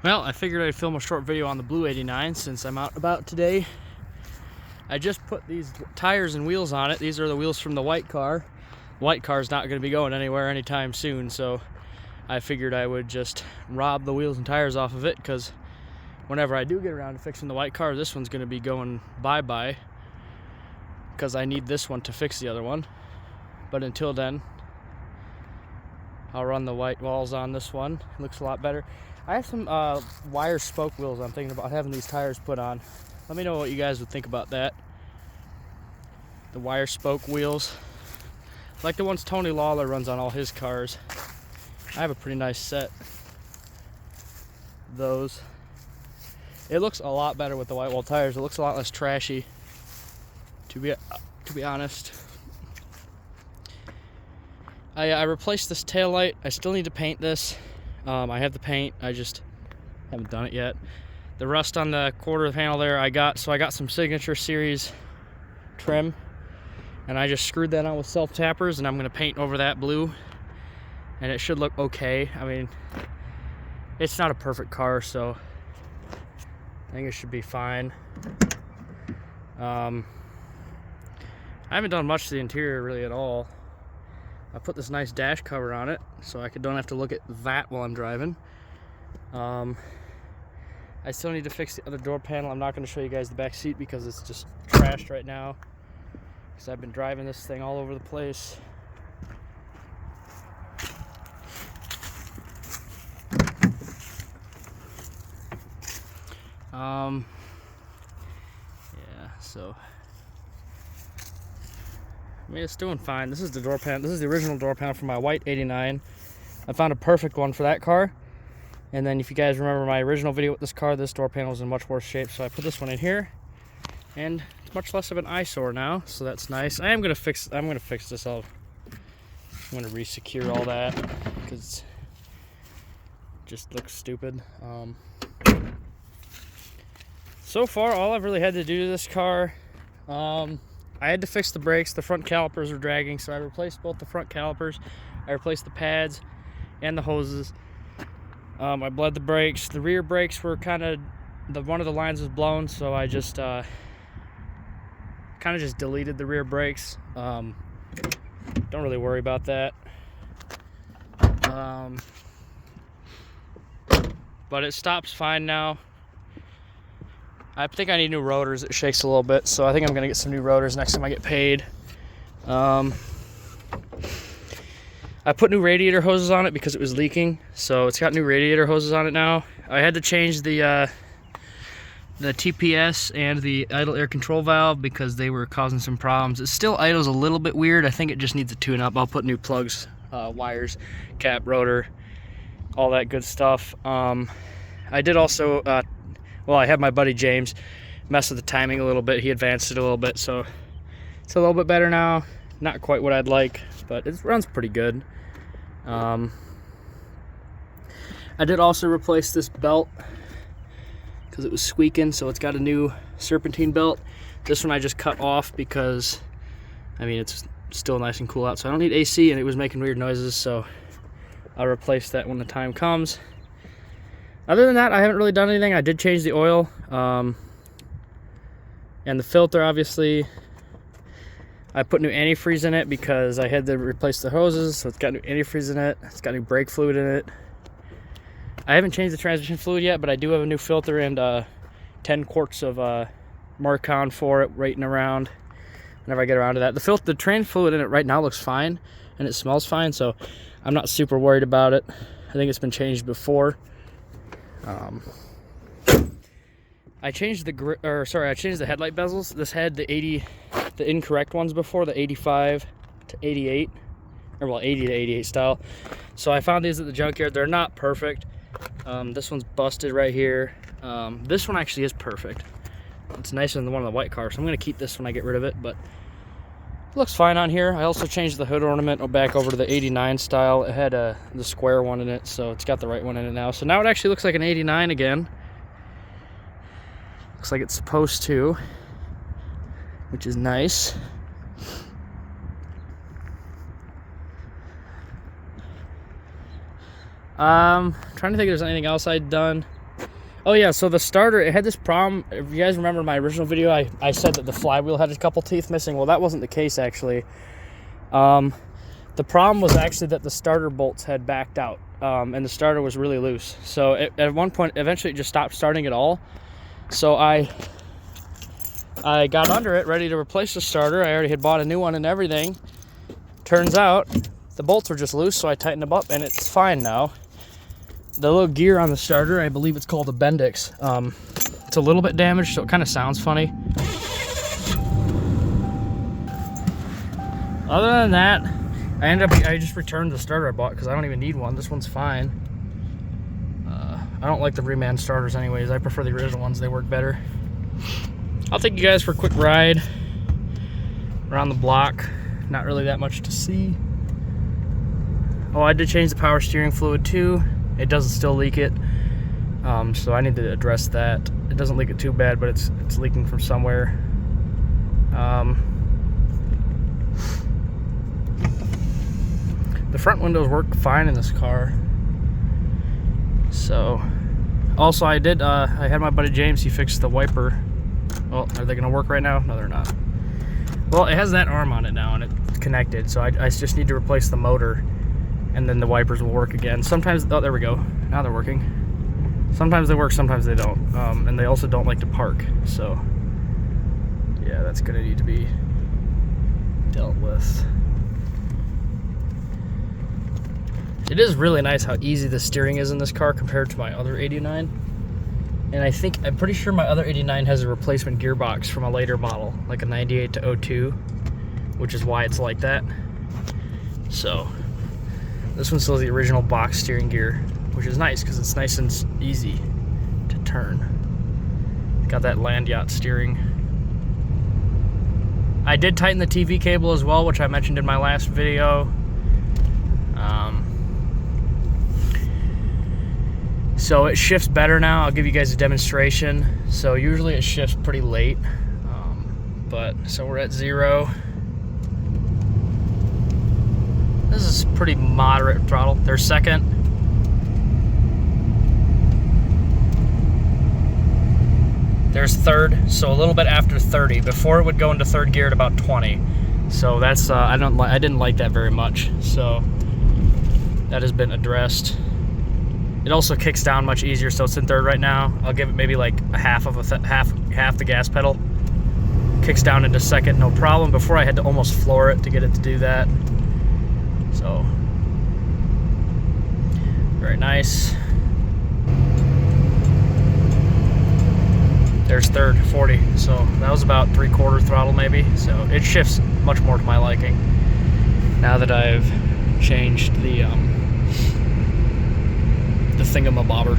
Well, I figured I'd film a short video on the blue 89 since I'm out about today. I just put these tires and wheels on it. These are the wheels from the white car. The white car's not going to be going anywhere anytime soon, so I figured I would just rob the wheels and tires off of it, because whenever I do get around to fixing the white car, this one's going to be going bye-bye, because I need this one to fix the other one. But until then, I'll run the white walls on this one. It looks a lot better. I have some wire spoke wheels I'm thinking about having these tires put on. Let me know what you guys would think about that. The wire spoke wheels, like the ones Tony Lawler runs on all his cars. I have a pretty nice set of those. It looks a lot better with the white wall tires. It looks a lot less trashy, to be honest. I replaced this taillight. I still need to paint this. I have the paint, I just haven't done it yet. The rust on the quarter panel there I got some Signature Series trim, and I just screwed that on with self-tappers, and I'm going to paint over that blue, and it should look okay. I mean, it's not a perfect car, so I think it should be fine. I haven't done much to the interior really at all. I put this nice dash cover on it so I don't have to look at that while I'm driving. I still need to fix the other door panel. I'm not going to show you guys the back seat because it's just trashed right now, because I've been driving this thing all over the place. Yeah, so I mean, it's doing fine. This is the door panel. This is the original door panel for my white 89. I found a perfect one for that car. And then if you guys remember my original video with this car, this door panel is in much worse shape. So I put this one in here, and it's much less of an eyesore now. So that's nice. I'm gonna fix this up. I'm gonna re-secure all that because it just looks stupid. So far, all I've really had to do to this car, I had to fix the brakes. The front calipers were dragging, so I replaced both the front calipers. I replaced the pads and the hoses. I bled the brakes. The rear brakes were kind of, one of the lines was blown, so I just kind of just deleted the rear brakes. Don't really worry about that. But it stops fine now. I think I need new rotors. It shakes a little bit, so I think I'm going to get some new rotors next time I get paid. I put new radiator hoses on it because it was leaking, so it's got new radiator hoses on it now. I had to change the TPS and the idle air control valve because they were causing some problems. It still idles a little bit weird. I think it just needs a tune-up. I'll put new plugs, wires, cap, rotor, all that good stuff. I did also... well, I had my buddy James mess with the timing a little bit. He advanced it a little bit, so it's a little bit better now. Not quite what I'd like, but it runs pretty good. I did also replace this belt because it was squeaking, so it's got a new serpentine belt. This one I just cut off because, I mean, it's still nice and cool out, so I don't need AC, and it was making weird noises, so I'll replace that when the time comes. Other than that, I haven't really done anything. I did change the oil, and the filter, obviously. I put new antifreeze in it because I had to replace the hoses, so it's got new antifreeze in it. It's got new brake fluid in it. I haven't changed the transmission fluid yet, but I do have a new filter and 10 quarts of Marcon for it waiting around whenever I get around to that. The trans fluid in it right now looks fine, and it smells fine, so I'm not super worried about it. I think it's been changed before. I changed the headlight bezels. This had the incorrect ones before, the 85 to 88, or well, 80 to 88 style. So I found these at the junkyard. They're not perfect. This one's busted right here. This one actually is perfect. It's nicer than the one on the white car, so I'm gonna keep this when I get rid of it, but it looks fine on here. I also changed the hood ornament back over to the 89 style. It had the square one in it, so it's got the right one in it now. So now it actually looks like an 89 again. Looks like it's supposed to, which is nice. Trying to think if there's anything else I'd done. Oh yeah, so the starter, it had this problem. If you guys remember my original video, I said that the flywheel had a couple teeth missing. Well, that wasn't the case, actually. The problem was actually that the starter bolts had backed out, and the starter was really loose. So at one point, eventually it just stopped starting at all. So I got under it, ready to replace the starter. I already had bought a new one and everything. Turns out the bolts were just loose, so I tightened them up, and it's fine now. The little gear on the starter, I believe it's called a Bendix. It's a little bit damaged, so it kind of sounds funny. Other than that, I just returned the starter I bought because I don't even need one. This one's fine. I don't like the reman starters anyways. I prefer the original ones. They work better. I'll take you guys for a quick ride around the block. Not really that much to see. Oh, I did change the power steering fluid too. It doesn't still leak it, so I need to address that. It doesn't leak it too bad, but it's leaking from somewhere. The front windows work fine in this car. So, also I had my buddy James, he fixed the wiper. Well, are they gonna work right now? No, they're not. Well, it has that arm on it now and it's connected, so I just need to replace the motor and then the wipers will work again. Sometimes, oh, there we go. Now they're working. Sometimes they work, sometimes they don't. And they also don't like to park, so yeah, that's gonna need to be dealt with. It is really nice how easy the steering is in this car compared to my other 89. And I'm pretty sure my other 89 has a replacement gearbox from a later model, like a 98 to 02, which is why it's like that. So, this one still has the original box steering gear, which is nice because it's nice and easy to turn. Got that land yacht steering. I did tighten the TV cable as well, which I mentioned in my last video. So it shifts better now. I'll give you guys a demonstration. So usually it shifts pretty late, so we're at 0. This is pretty moderate throttle. There's second. There's third, so a little bit after 30. Before it would go into third gear at about 20. So that's I didn't like that very much. So that has been addressed. It also kicks down much easier, so it's in third right now. I'll give it maybe like a half the gas pedal. Kicks down into second, no problem. Before I had to almost floor it to get it to do that. So, very nice. There's third, 40. So that was about 3/4 throttle maybe. So it shifts much more to my liking now that I've changed the thingamabobber.